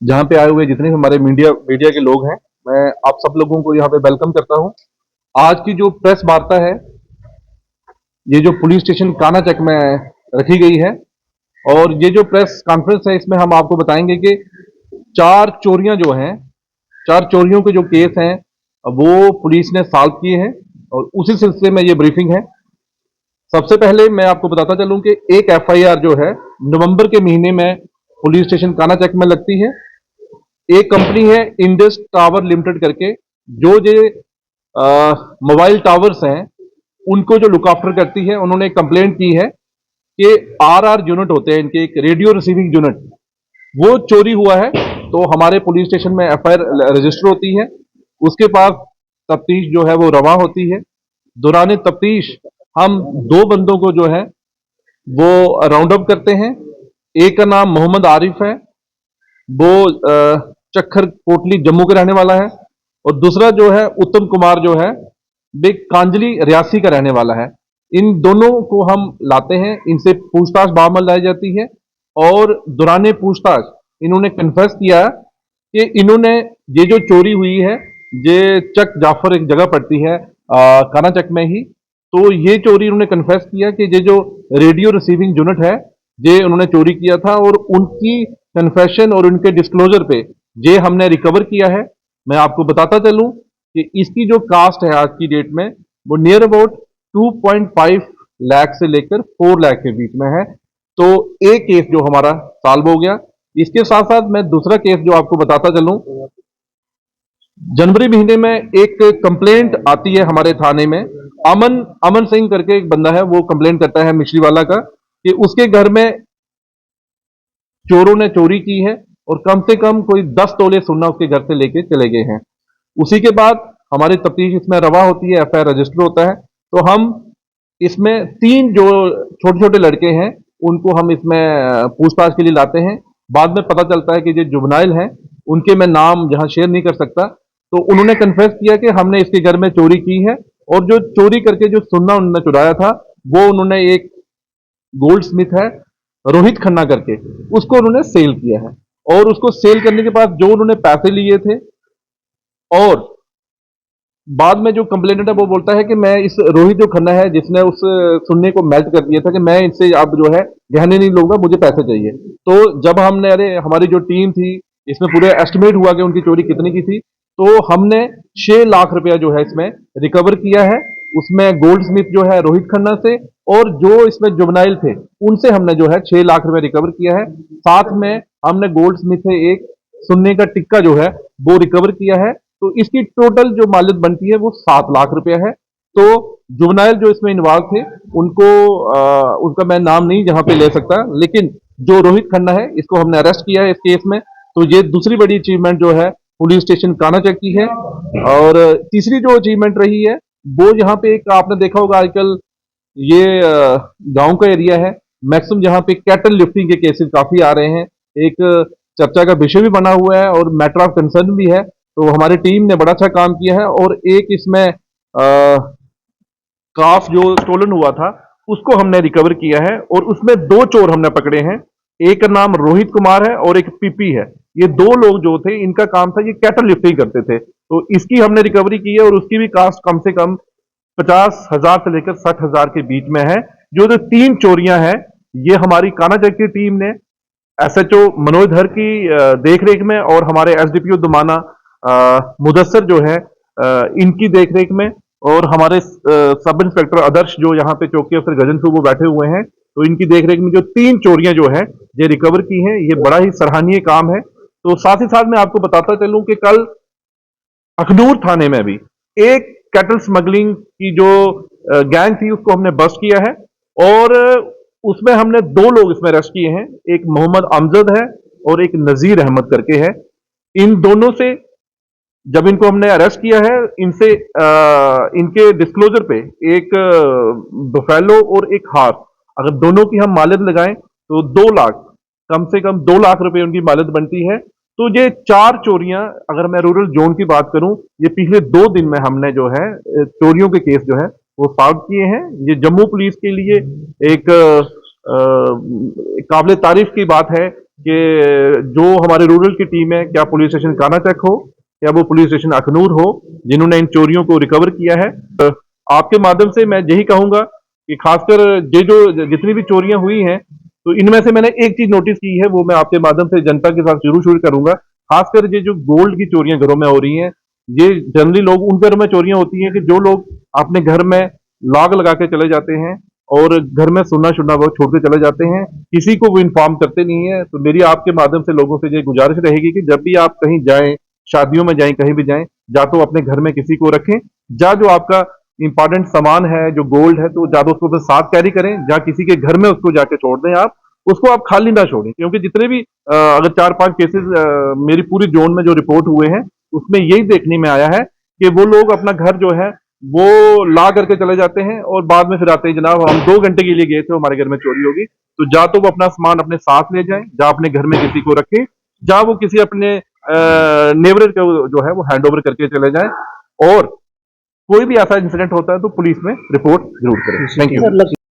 जहाँ पे आए हुए जितने भी हमारे मीडिया मीडिया के लोग हैं, मैं आप सब लोगों को यहाँ पे वेलकम करता हूँ। आज की जो प्रेस वार्ता है, ये जो पुलिस स्टेशन कानाचक में रखी गई है, और ये जो प्रेस कॉन्फ्रेंस है, इसमें हम आपको बताएंगे कि 4 चोरियां जो हैं, 4 चोरियों के जो केस हैं, वो पुलिस ने सॉल्व किए हैं, और उसी सिलसिले में ये ब्रीफिंग है। सबसे पहले मैं आपको बताता चलूं कि एक एफआईआर जो है नवंबर के महीने में पुलिस स्टेशन कानाचक में लगती है। एक कंपनी है इंडस टावर लिमिटेड करके, जो ये मोबाइल टावर्स हैं उनको जो लुक आफ्टर करती है, उन्होंने एक कंप्लेंट की है कि आर यूनिट होते हैं इनके, एक रेडियो रिसीविंग यूनिट, वो चोरी हुआ है। तो हमारे पुलिस स्टेशन में एफआईआर रजिस्टर होती है, उसके पास तफ्तीश जो है वो रवा होती है। दौरान तफ्तीश हम 2 बंदों को जो है वो राउंड अप करते हैं। एक का नाम मोहम्मद आरिफ है, वो चक्खर कोटली जम्मू के रहने वाला है, और दूसरा जो है उत्तम कुमार जो है वे कांजली रियासी का रहने वाला है। इन दोनों को हम लाते हैं, इनसे पूछताछ बामल लाई जाती है, और दौरान पूछताछ इन्होंने कन्फेस किया कि इन्होंने ये जो चोरी हुई है, ये चक जाफर एक जगह पड़ती है कानाचक में ही, तो ये चोरी उन्होंने कन्फेस किया कि ये जो रेडियो रिसीविंग यूनिट है, ये उन्होंने चोरी किया था, और उनकी कन्फेशन और उनके डिस्क्लोजर पे ये हमने रिकवर किया है। मैं आपको बताता चलूं कि इसकी जो कास्ट है आज की डेट में, वो नियर अबाउट 2.5 लाख से लेकर 4 लाख के बीच में है। तो एक केस जो हमारा सॉल्व हो गया। इसके साथ साथ मैं दूसरा केस जो आपको बताता चलूं, जनवरी महीने में एक कंप्लेंट आती है हमारे थाने में। अमन अमन सिंह करके एक बंदा है, वो कंप्लेंट करता है मिश्रीवाला का कि उसके घर में चोरों ने चोरी की है, और कम से कम कोई 10 तोले सोना उसके घर से लेके चले गए हैं। उसी के बाद हमारी तफ्तीश इसमें रवा होती है, एफआईआर रजिस्टर होता है। तो हम इसमें 3 जो छोटे छोटे लड़के हैं, उनको हम इसमें पूछताछ के लिए लाते हैं। बाद में पता चलता है कि जो जुबनाइल हैं, उनके मैं नाम जहां शेयर नहीं कर सकता, तो उन्होंने कन्फेस किया कि हमने इसके घर में चोरी की है, और जो चोरी करके जो सोना उन्होंने चुराया था, वो उन्होंने एक गोल्ड स्मिथ है रोहित खन्ना करके, उसको उन्होंने सेल किया है। और उसको सेल करने के बाद जो उन्होंने पैसे लिए थे, और बाद में जो कंप्लेनेंट है वो बोलता है कि मैं इस रोहित जो खन्ना है जिसने उस सुन्ने को मेल्ट कर दिया था, कि मैं इससे अब जो है गहने नहीं लूंगा, मुझे पैसे चाहिए। तो जब हमने, अरे हमारी जो टीम थी, इसमें पूरे एस्टिमेट हुआ कि उनकी चोरी कितनी की थी, तो हमने 6 लाख रुपया जो है इसमें रिकवर किया है। उसमें गोल्ड स्मिथ जो है रोहित खन्ना से, और जो इसमें जुबनाइल थे उनसे हमने जो है 6 लाख रुपया रिकवर किया है। साथ में हमने गोल्ड स्मिथ से एक सुन्ने का टिक्का जो है वो रिकवर किया है। तो इसकी टोटल जो मालियत बनती है वो 7 लाख रुपया है। तो जुबनाइल जो इसमें इन्वॉल्व थे, उनको उनका मैं नाम नहीं जहां पे ले सकता, लेकिन जो रोहित खन्ना है इसको हमने अरेस्ट किया है इस केस में। तो ये दूसरी बड़ी अचीवमेंट जो है पुलिस स्टेशन कानाचक की है। और तीसरी जो अचीवमेंट रही है, वो यहाँ पे एक आपने देखा होगा आजकल ये गांव का एरिया है, मैक्सिमम जहाँ पे कैटल लिफ्टिंग के केसेस काफी आ रहे हैं। एक चर्चा का विषय भी बना हुआ है और मैटर ऑफ कंसर्न भी है। तो हमारी टीम ने बड़ा अच्छा काम किया है, और एक इसमें काफ जो स्टोलन हुआ था उसको हमने रिकवर किया है, और उसमें 2 चोर हमने पकड़े हैं। एक का नाम रोहित कुमार है और एक पीपी है। ये 2 लोग जो थे, इनका काम था, ये कैटल लिफ्टिंग करते थे। तो इसकी हमने रिकवरी की है, और उसकी भी कास्ट कम से कम 50,000 से लेकर 60,000 के बीच में है। जो 3 चोरियां हैं, ये हमारी कानाचक की टीम ने एसएचओ मनोज धर की देखरेख में, और हमारे एसडीपीओ दुमाना मुदस्सर जो है इनकी देखरेख में, और हमारे सब इंस्पेक्टर आदर्श जो यहाँ पे चौकी अफसर गजन सिंह वो बैठे हुए हैं, तो इनकी देखरेख में जो 3 चोरियां जो है ये रिकवर की हैं। ये बड़ा ही सराहनीय काम है। तो साथ ही साथ मैं आपको बताता चलूं कि कल अखनूर थाने में भी एक कैटल स्मगलिंग की जो गैंग थी उसको हमने बस्ट किया है, और उसमें हमने 2 लोग इसमें अरेस्ट किए हैं। एक मोहम्मद अमजद है और एक नजीर अहमद करके है। इन दोनों से जब इनको हमने अरेस्ट किया है, इनसे इनके डिस्क्लोजर पे एक बफेलो और एक हार, अगर दोनों की हम मालियत लगाएं तो 2 लाख, कम से कम 2 लाख रुपए उनकी मालियत बनती है। तो ये 4 चोरियां, अगर मैं रूरल जोन की बात करूं, ये पिछले 2 दिन में हमने जो है चोरियों के केस जो है वो सॉल्व किए हैं। ये जम्मू पुलिस के लिए एक काबिल तारीफ की बात है कि जो हमारे रूरल की टीम है, क्या पुलिस स्टेशन कानाचक हो या वो पुलिस स्टेशन अखनूर हो, जिन्होंने इन चोरियों को रिकवर किया है, आपके माध्यम से मैं यही कहूंगा कि खासकर ये जो जितनी भी चोरियां हुई हैं, तो इनमें से मैंने एक चीज नोटिस की है, वो मैं आपके माध्यम से जनता के साथ जरूर शुरू करूंगा। खासकर ये जो गोल्ड की चोरियां घरों में हो रही हैं, ये जनरली लोग उन घरों में चोरियां होती हैं कि जो लोग अपने घर में लॉक लगा के चले जाते हैं और घर में सुनना शुनना वो छोड़ के चले जाते हैं, किसी को वो इन्फॉर्म करते नहीं है। तो मेरी आपके माध्यम से लोगों से ये गुजारिश रहेगी कि जब भी आप कहीं जाएं, शादियों में जाएं, कहीं भी जाएं, या तो अपने घर में किसी को रखें, या जो आपका इंपॉर्टेंट सामान है, जो गोल्ड है, तो ज्यादा उसको अपने साथ कैरी करें, या किसी के घर में उसको जाके छोड़ दें आप, उसको आप खाली ना छोड़ें। क्योंकि जितने भी अगर 4-5 केसेस मेरी पूरी जोन में जो रिपोर्ट हुए हैं, उसमें यही देखने में आया है कि वो लोग अपना घर जो है वो ला करके चले जाते हैं और बाद में फिर आते हैं, जनाब हम 2 घंटे के लिए गए थे, हमारे घर में चोरी होगी। तो जा तो वो अपना सामान अपने साथ ले जाएं, या अपने घर में किसी को रखें, या वो किसी अपने नेबर को जो है वो हैंड ओवर करके चले जाएं। और कोई भी ऐसा इंसिडेंट होता है तो पुलिस में रिपोर्ट जरूर करें। Thank you.